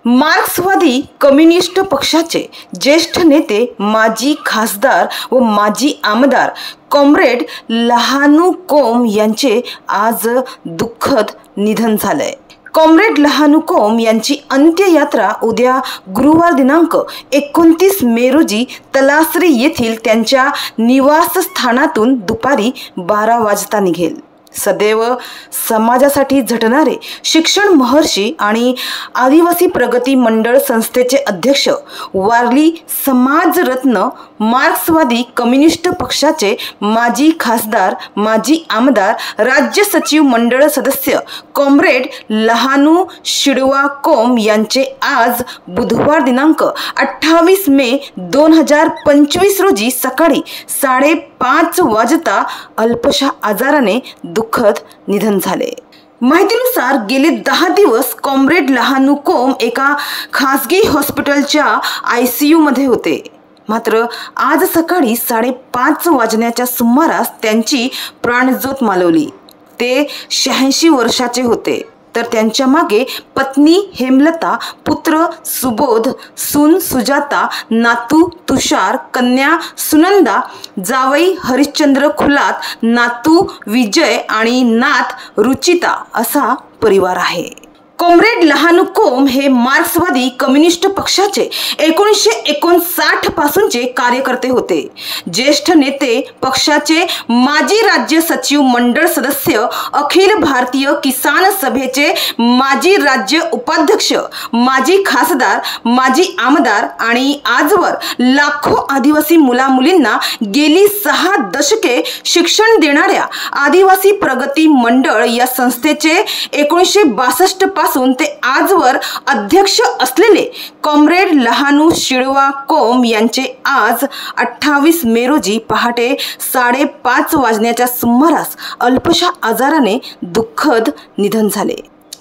मार्क्सवादी कम्युनिस्ट पक्षाचे ज्येष्ठ नेते माजी खासदार व माजी आमदार कॉम्रेड लहानू कोम यांचे आज दुःखद निधन झाले। कॉम्रेड लहानू कोम यांची अंत्ययात्रा उद्या गुरुवार दिनांक 29 मे रोजी तलासरी येथील त्यांच्या निवासस्थानातून दुपारी 12 वाजता निघेल। सदैव समाजासाठी झटणारे शिक्षण महर्षी आणि आदिवासी प्रगती मंडळ संस्थेचे अध्यक्ष, वारली समाजरत्न, मार्क्सवादी कम्युनिस्ट पक्षाचे माजी खासदार, माजी आमदार, राज्य सचिव मंडळ सदस्य कॉम्रेड लहानू शिडवा कोम यांचे आज बुधवार दिनांक 28 मे 2025 रोजी सकाळी 5:30 वाजता अल्पशा आजाराने दुःखद निधन झाले। माहितीनुसार गेले 10 दिवस कॉम्रेड लहानू कोम एका खासगी हॉस्पिटलच्या ICU मध्ये होते। मात्र आज सकाळी 5:30 वाजण्याच्या सुमारास त्यांची प्राणज्योत मालवली। ते 86 वर्षाचे होते। तर त्यांच्या मागे पत्नी हेमलता, पुत्र सुबोध, सून सुजाता, नातू तुषार, कन्या सुनंदा, जावई हरिश्चंद्र खुलात, नातू विजय आणि नात रुचिता असा परिवार आहे। कॉम्रेड लहानू कोम हे मार्क्सवादी कम्युनिस्ट पक्षाचे 1959 पासूनचे कार्यकर्ते होते। ज्येष्ठ नेते, पक्षाचे माजी राज्य सचिव मंडळ सदस्य, अखिल भारतीय किसान सभेचे माजी राज्य उपाध्यक्ष, माजी खासदार, माजी आमदार आणि आजवर लाखो आदिवासी मुलामुलींना गेली 6 दशके शिक्षण देणाऱ्या आदिवासी प्रगती मंडळ या संस्थेचे 1962 पासून ते आजवर अध्यक्ष असलेले कॉम्रेड लहानू शिडवा कोम यांचे आज 28 मे रोजी पहाटे 5:30 वाजण्याच्या सुमारास अल्पशा आजाराने दुःखद निधन झाले।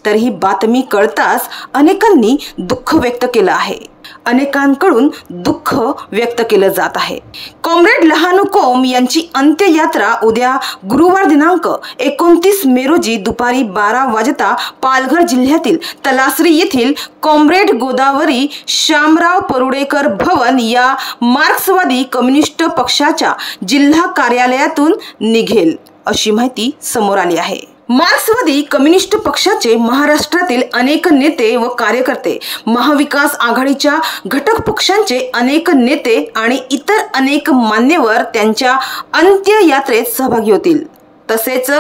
तर ही बातमी कळताच अनेकांनी दुःख व्यक्त केलं आहे। अनेकांकडून दुःख व्यक्त केलं जात आहे। कॉम्रेड लहानू कोम यांची अंत्ययात्रा उद्या गुरुवार दिनांक 29 मे रोजी दुपारी 12 वाजता पालघर जिल्ह्यातील तलासरी येथील कॉम्रेड गोदावरी शामराव परुडेकर भवन या मार्क्सवादी कम्युनिस्ट पक्षाच्या जिल्हा कार्यालयातून निघेल, अशी माहिती समोर आली आहे। मार्क्सवादी कम्युनिस्ट पक्षाचे महाराष्ट्रातील अनेक नेते व कार्यकर्ते, महाविकास आघाडीच्या घटक पक्षांचे अनेक नेते आणि इतर अनेक मान्यवर त्यांच्या अंत्ययात्रेत सहभागी होतील। तसेच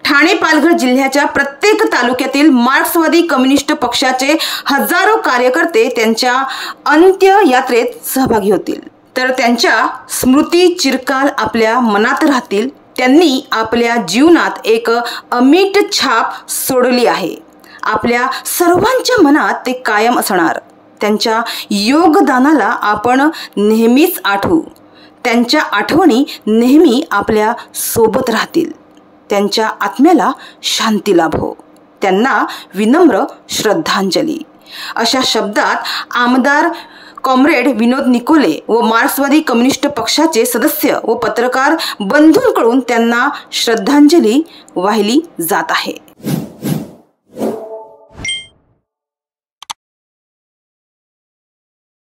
ठाणे पालघर जिल्ह्याच्या प्रत्येक तालुक्यातील मार्क्सवादी कम्युनिस्ट पक्षाचे हजारो कार्यकर्ते त्यांच्या अंत्ययात्रेत सहभागी होतील। तर त्यांच्या स्मृती चिरकाल आपल्या मनात राहतील। त्यांनी आपल्या जीवनात एक अमिट छाप सोडली आहे। आपल्या सर्वांच्या मनात ते कायम असणार। त्यांच्या योगदानाला आपण नेहमीच आठवू। त्यांच्या आठवणी नेहमी आपल्या सोबत राहतील। त्यांच्या आत्म्याला शांती लाभो। त्यांना विनम्र श्रद्धांजली, अशा शब्दात आमदार कॉम्रेड विनोद निकोले व मार्क्सवादी कम्युनिस्ट पक्षाचे सदस्य व पत्रकार बंधूंकडून त्यांना श्रद्धांजली वाहिली जात आहे।